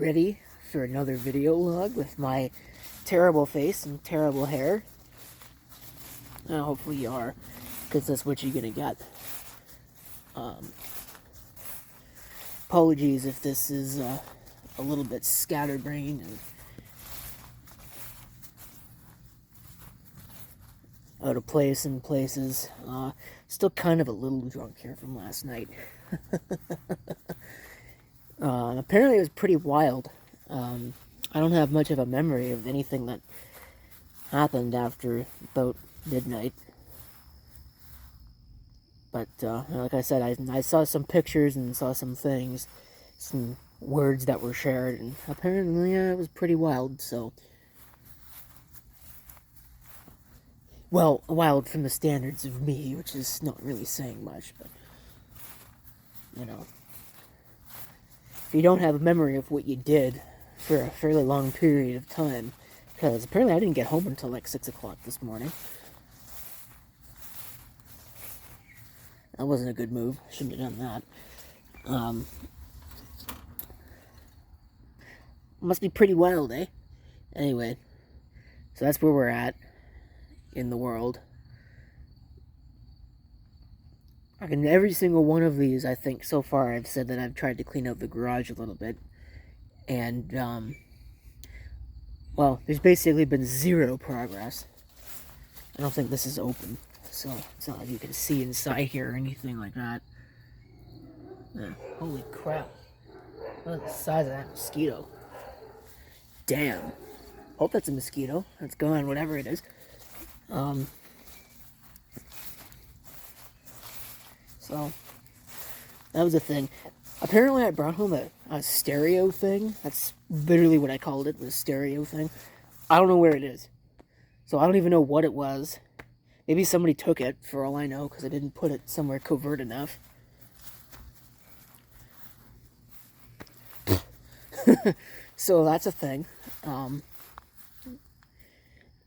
ready for another video log with my terrible face and terrible hair? Hopefully you are, because that's what you're gonna get. Apologies if this is a little bit scatterbrained and out of place in places. Still kind of a little drunk here from last night. Apparently it was pretty wild. I don't have much of a memory of anything that happened after about midnight. But, like I said, I saw some pictures and saw some things, some words that were shared, and apparently it was pretty wild, so... Well, wild from the standards of me, which is not really saying much, but... You know... If you don't have a memory of what you did for a fairly long period of time, because apparently I didn't get home until like 6 o'clock this morning. That wasn't a good move. Shouldn't have done that. Must be pretty wild, eh? Anyway, so that's where we're at in the world. In every single one of these, I think, so far, I've said that I've tried to clean out the garage a little bit. And, well, there's basically been zero progress. I don't think this is open, so it's not like you can see inside here or anything like that. Holy crap. Look at the size of that mosquito. Damn. Hope that's a mosquito. That's gone, whatever it is. So, that was a thing. Apparently I brought home a stereo thing. That's literally what I called it, was a stereo thing. I don't know where it is. So I don't even know what it was. Maybe somebody took it, for all I know, because I didn't put it somewhere covert enough. So that's a thing.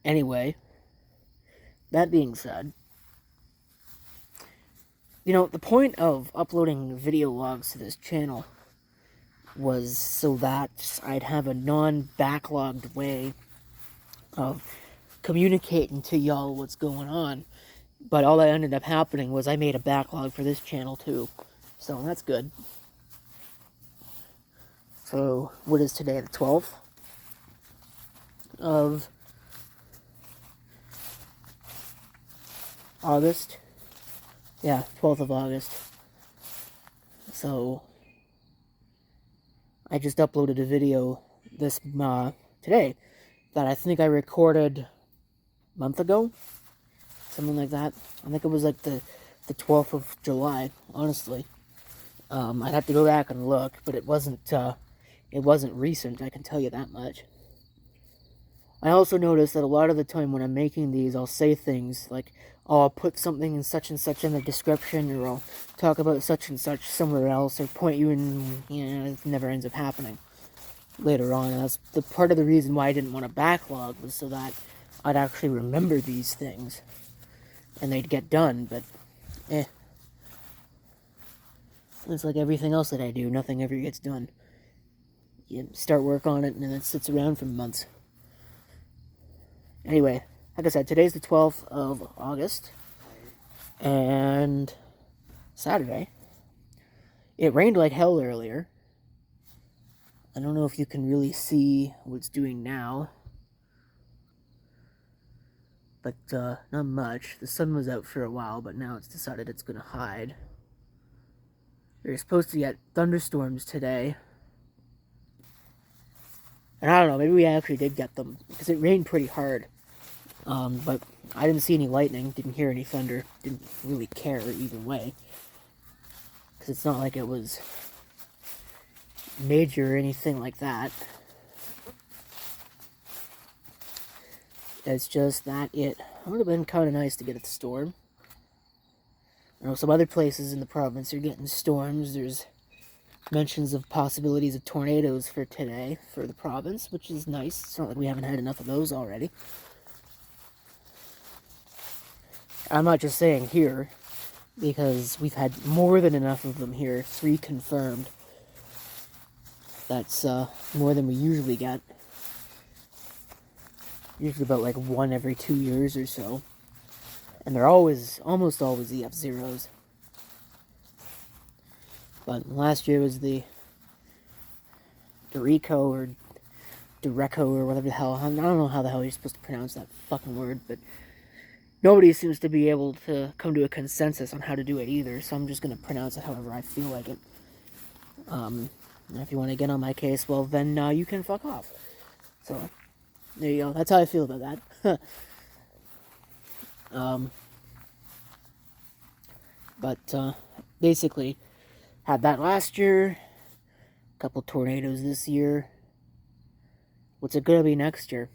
Anyway, that being said, you know, the point of uploading video logs to this channel was so that I'd have a non-backlogged way of communicating to y'all what's going on. But all that ended up happening was I made a backlog for this channel too. So that's good. So, what is today, the 12th of August? Yeah, 12th of August. So, I just uploaded a video this, today, that I think I recorded a month ago? Something like that. I think it was like the 12th of July, honestly. I'd have to go back and look, but it wasn't recent, I can tell you that much. I also noticed that a lot of the time when I'm making these, I'll say things like, oh, I'll put something in such and such in the description, or I'll talk about such and such somewhere else, or point you in, you know, it never ends up happening later on. And that's the part of the reason why I didn't want to backlog, was so that I'd actually remember these things, and they'd get done, but, It's like everything else that I do, nothing ever gets done. You start work on it, and then it sits around for months. Anyway, like I said, today's the 12th of August, and Saturday. It rained like hell earlier. I don't know if you can really see what it's doing now, but not much. The sun was out for a while, but now it's decided it's going to hide. You're supposed to get thunderstorms today. And I don't know, maybe we actually did get them, because it rained pretty hard. But I didn't see any lightning, didn't hear any thunder, didn't really care either way. Because it's not like it was major or anything like that. It's just that it would have been kind of nice to get a storm. I know some other places in the province are getting storms. There's mentions of possibilities of tornadoes for today for the province, which is nice. It's not like we haven't had enough of those already. I'm not just saying here, because we've had more than enough of them here, 3 confirmed. That's more than we usually get. Usually about like 1 every 2 years or so. And they're almost always the F-Zeros. But last year was the Dorico or Dureco or whatever the hell. I don't know how the hell you're supposed to pronounce that fucking word, but nobody seems to be able to come to a consensus on how to do it either, so I'm just going to pronounce it however I feel like it. If you want to get on my case, well, then you can fuck off. So, there you go. That's how I feel about that. But basically, had that last year, a couple tornadoes this year. What's it gonna be next year?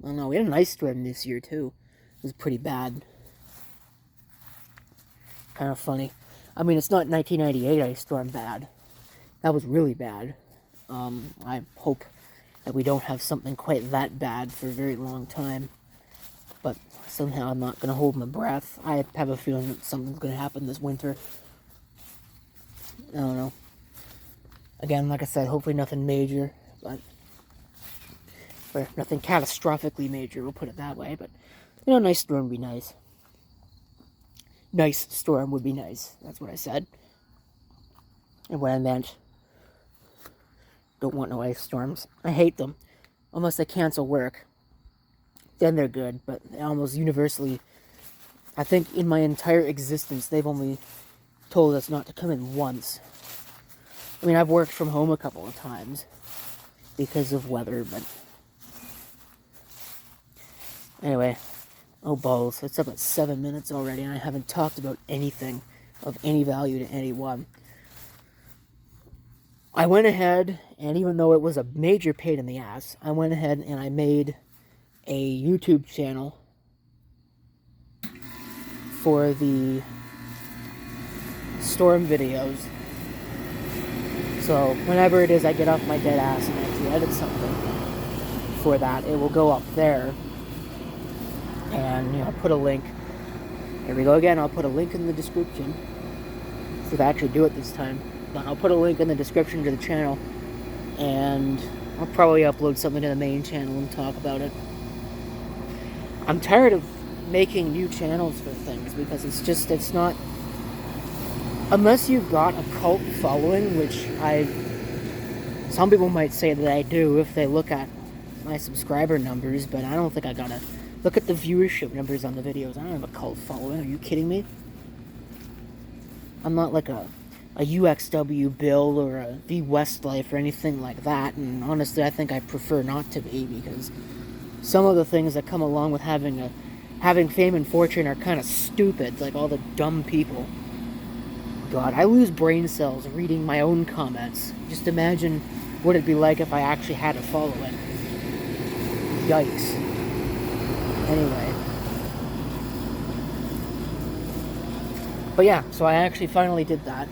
I don't know. We had an ice storm this year, too. It was pretty bad. Kind of funny. I mean, it's not 1998 ice storm bad. That was really bad. I hope that we don't have something quite that bad for a very long time. But somehow I'm not going to hold my breath. I have a feeling that something's going to happen this winter. I don't know. Again, like I said, hopefully nothing major, but or nothing catastrophically major, we'll put it that way. But, you know, a nice storm would be nice. Nice storm would be nice. That's what I said. And what I meant. Don't want no ice storms. I hate them. Unless they cancel work. Then they're good. But almost universally, I think in my entire existence, they've only told us not to come in once. I mean, I've worked from home a couple of times because of weather, but anyway, oh balls, it's up at 7 minutes already, and I haven't talked about anything of any value to anyone. I went ahead, and even though it was a major pain in the ass, I went ahead and I made a YouTube channel for the storm videos. So whenever it is I get off my dead ass and actually edit something for that, it will go up there. And, you know, put a link. Here we go again. I'll put a link in the description. See if I actually do it this time. But I'll put a link in the description to the channel. And I'll probably upload something to the main channel and talk about it. I'm tired of making new channels for things because it's not... Unless you've got a cult following, which some people might say that I do if they look at my subscriber numbers, but I don't think I gotta look at the viewership numbers on the videos. I don't have a cult following. Are you kidding me? I'm not like a UXW Bill or a V Westlife or anything like that, and honestly, I think I prefer not to be because some of the things that come along with having fame and fortune are kind of stupid, like all the dumb people. God, I lose brain cells reading my own comments. Just imagine what it'd be like if I actually had a following. Yikes. Anyway. But yeah, so I actually finally did that.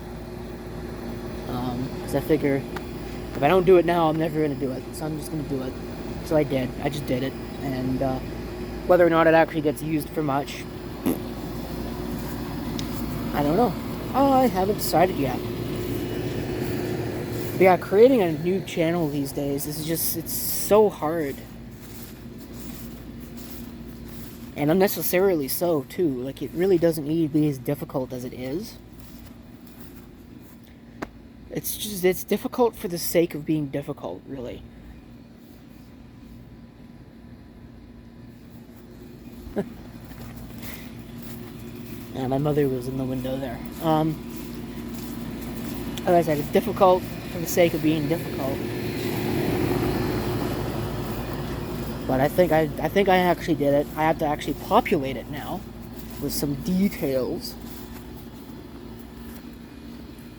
Because I figure, if I don't do it now, I'm never going to do it. So I'm just going to do it. So I did. I just did it. And whether or not it actually gets used for much, I don't know. I haven't decided yet. But yeah, creating a new channel these days is just, it's so hard. And unnecessarily so, too. Like, it really doesn't need to be as difficult as it is. It's difficult for the sake of being difficult, really. Yeah, my mother was in the window there. As I said, it's difficult for the sake of being difficult. But I think I actually did it. I have to actually populate it now with some details.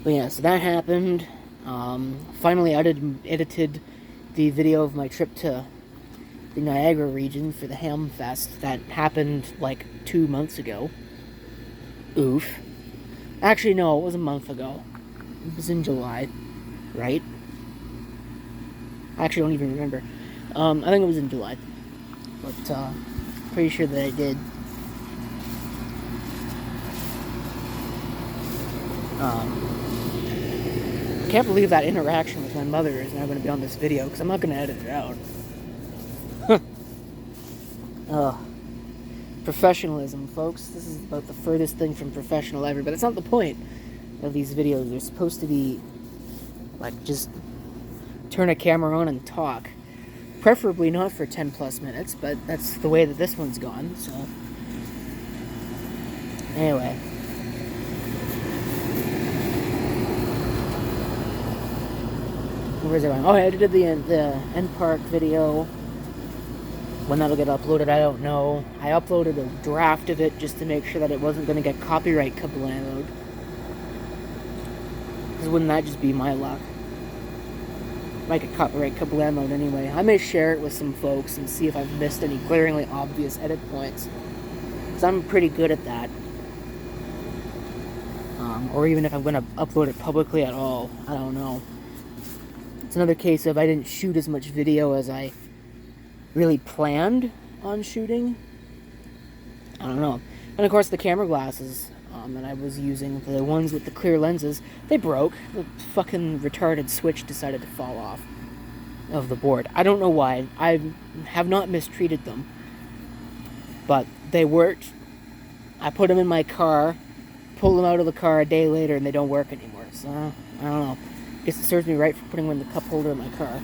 But yeah, so that happened. Finally edited the video of my trip to the Niagara region for the Ham Fest. That happened like 2 months ago. Oof. Actually, no, it was a month ago. It was in July, right? I actually don't even remember. I think it was in July. But, pretty sure that I did. can't believe that interaction with my mother is now going to be on this video, because I'm not going to edit it out. Ugh. Professionalism, folks. This is about the furthest thing from professional ever, but that's not the point of these videos. They're supposed to be, like, just turn a camera on and talk. Preferably not for 10 plus minutes, but that's the way that this one's gone, so. Anyway. Where's it going? Oh, I did the end park video. When that'll get uploaded, I don't know. I uploaded a draft of it just to make sure that it wasn't going to get copyright kablamoed. Because wouldn't that just be my luck? Might get copyright kablamoed anyway. I may share it with some folks and see if I've missed any glaringly obvious edit points. Because I'm pretty good at that. Or even if I'm going to upload it publicly at all. I don't know. It's another case of I didn't shoot as much video as I really planned on shooting. I don't know. And of course the camera glasses that I was using, the ones with the clear lenses, they broke. The fucking retarded switch decided to fall off of the board. I don't know why. I have not mistreated them. But they worked. I put them in my car, pulled them out of the car a day later, and they don't work anymore. So, I don't know. I guess it serves me right for putting them in the cup holder in my car.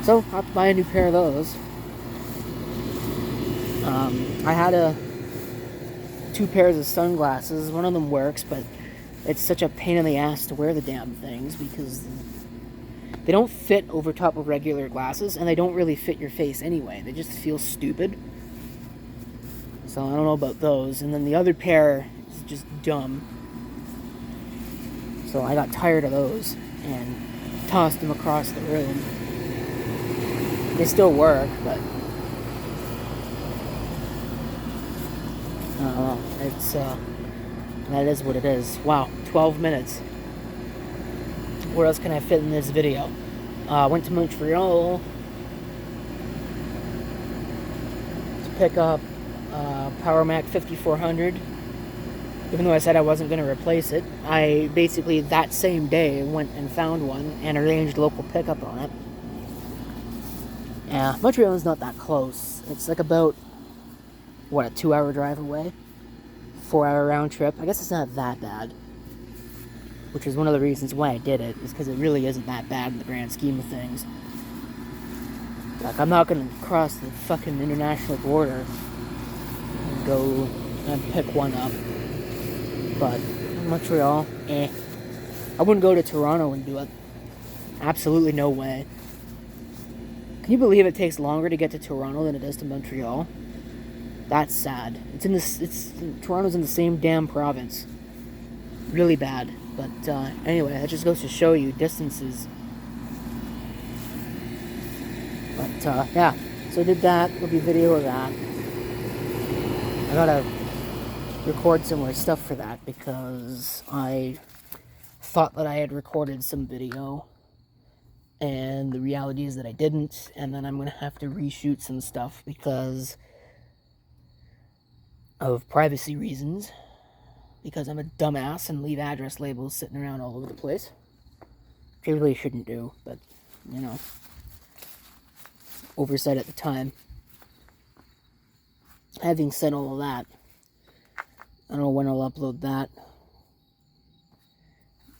So, I'll have to buy a new pair of those. I had 2 pairs of sunglasses. One of them works, but it's such a pain in the ass to wear the damn things because they don't fit over top of regular glasses, and they don't really fit your face anyway. They just feel stupid. So, I don't know about those. And then the other pair is just dumb. So, I got tired of those and tossed them across the room. They still work, but I don't know. It's that is what it is. Wow, 12 minutes. What else can I fit in this video? Went to Montreal to pick up Power Mac 5400. Even though I said I wasn't going to replace it, I basically that same day went and found one and arranged local pickup on it. Yeah, Montreal is not that close. It's like about, what, a 2-hour drive away? 4-hour round trip. I guess it's not that bad. Which is one of the reasons why I did it, is because it really isn't that bad in the grand scheme of things. Like, I'm not going to cross the fucking international border and go and pick one up. But, Montreal, I wouldn't go to Toronto and do it. Absolutely no way. Can you believe it takes longer to get to Toronto than it does to Montreal? That's sad. Toronto's in the same damn province. Really bad. But anyway, that just goes to show you distances. But yeah, so I did that. There'll be video of that. I gotta record some more stuff for that because I thought that I had recorded some video. And the reality is that I didn't, and then I'm going to have to reshoot some stuff because of privacy reasons. Because I'm a dumbass and leave address labels sitting around all over the place. Which I really shouldn't do, but, you know, oversight at the time. Having said all of that, I don't know when I'll upload that.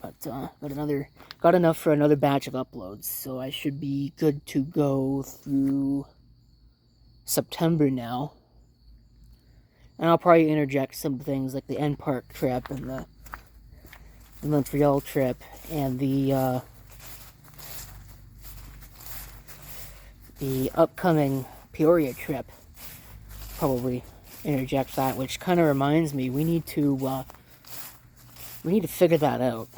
But got enough for another batch of uploads, so I should be good to go through September now. And I'll probably interject some things like the End Park trip and the Montreal trip and the upcoming Peoria trip. Probably interject that, which kind of reminds me, we need to figure that out.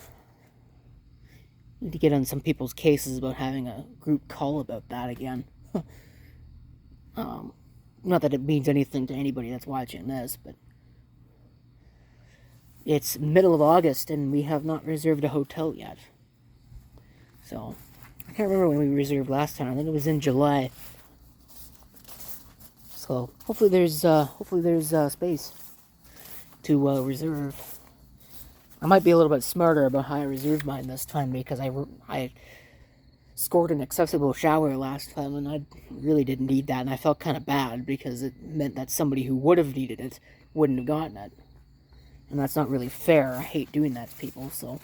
Need to get on some people's cases about having a group call about that again. Not that it means anything to anybody that's watching this, but it's middle of August and we have not reserved a hotel yet. So, I can't remember when we reserved last time. I think it was in July. So, hopefully there's space to reserve. I might be a little bit smarter about how I reserve mine this time, because I scored an accessible shower last time, and I really didn't need that, and I felt kind of bad because it meant that somebody who would have needed it wouldn't have gotten it. And that's not really fair. I hate doing that to people, so.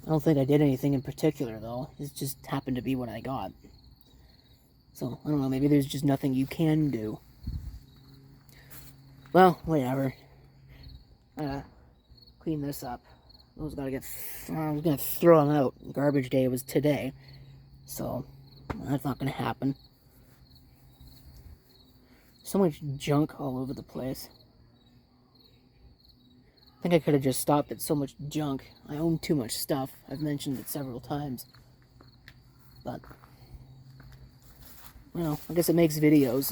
I don't think I did anything in particular, though. It just happened to be what I got. So, I don't know, maybe there's just nothing you can do. Well, whatever. Clean this up. I was gonna throw them out. Garbage day was today. So, that's not gonna happen. So much junk all over the place. I think I could have just stopped at so much junk. I own too much stuff. I've mentioned it several times. But, well, I guess it makes videos.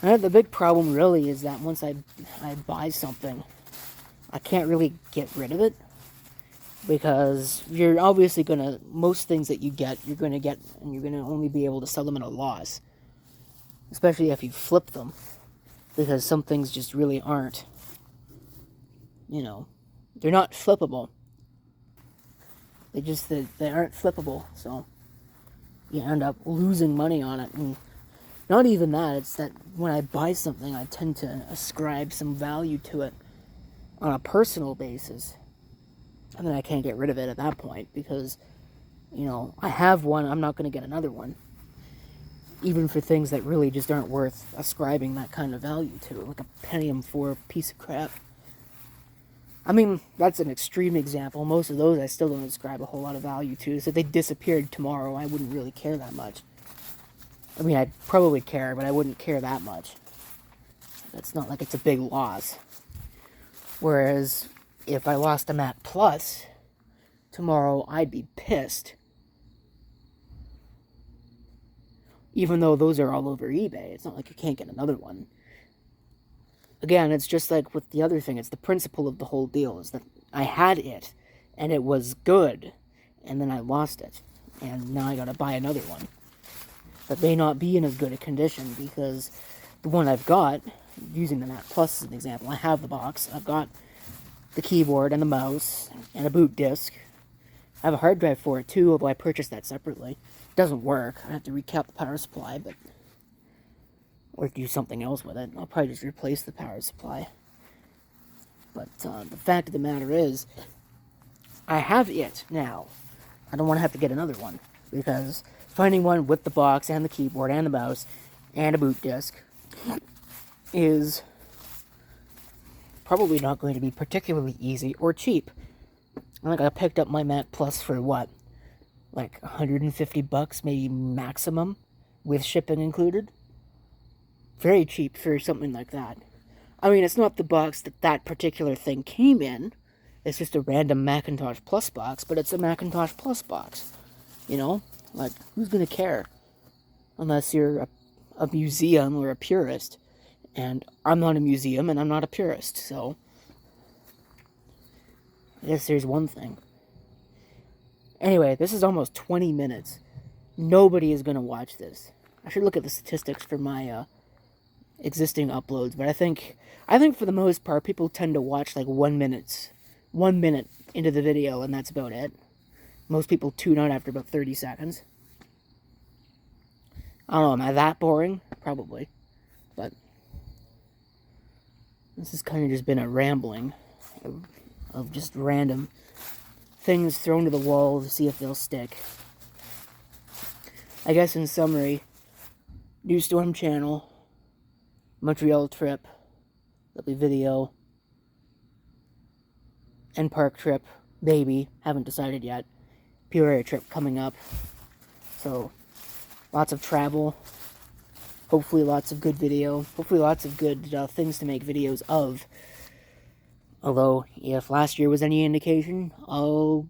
And the big problem really is that once I buy something, I can't really get rid of it. Because you're obviously gonna, most things that you get, you're gonna get, and you're gonna only be able to sell them at a loss. Especially if you flip them. Because some things just really aren't. You know, they're not flippable. They aren't flippable, so you end up losing money on it. And not even that, it's that when I buy something, I tend to ascribe some value to it on a personal basis. And then I can't get rid of it at that point because, you know, I have one, I'm not going to get another one. Even for things that really just aren't worth ascribing that kind of value to, like a Pentium 4 piece of crap. I mean, that's an extreme example. Most of those I still don't ascribe a whole lot of value to. So if they disappeared tomorrow, I wouldn't really care that much. I mean, I'd probably care, but I wouldn't care that much. It's not like it's a big loss. Whereas, if I lost a Mac Plus tomorrow, I'd be pissed. Even though those are all over eBay. It's not like you can't get another one. Again, it's just like with the other thing. It's the principle of the whole deal. Is that I had it, and it was good, and then I lost it. And now I gotta buy another one. That may not be in as good a condition, because the one I've got, using the Mac Plus as an example, I have the box. I've got the keyboard and the mouse, and a boot disc. I have a hard drive for it too, although I purchased that separately. It doesn't work. I have to recap the power supply, but... or do something else with it. I'll probably just replace the power supply. But the fact of the matter is, I have it now. I don't want to have to get another one, because finding one with the box and the keyboard and the mouse and a boot disc is probably not going to be particularly easy or cheap. I think I picked up my Mac Plus for what? Like $150 maybe maximum, with shipping included. Very cheap for something like that. I mean, it's not the box that particular thing came in. It's just a random Macintosh Plus box, but it's a Macintosh Plus box. You know? Like, who's gonna care? Unless you're a museum or a purist. And I'm not a museum, and I'm not a purist, so... I guess there's one thing. Anyway, this is almost 20 minutes. Nobody is gonna watch this. I should look at the statistics for my, existing uploads, but I think for the most part, people tend to watch like 1 minute into the video, and that's about it. Most people tune out after about 30 seconds. I don't know, am I that boring? Probably. But this has kind of just been a rambling of just random things thrown to the wall to see if they'll stick. I guess in summary, New Storm channel, Montreal trip, lovely video, and park trip, maybe, haven't decided yet. Peoria trip coming up, so lots of travel, hopefully lots of good video, hopefully lots of good things to make videos of. Although, if last year was any indication, it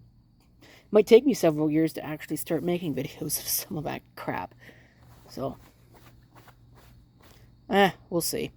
might take me several years to actually start making videos of some of that crap. So, we'll see.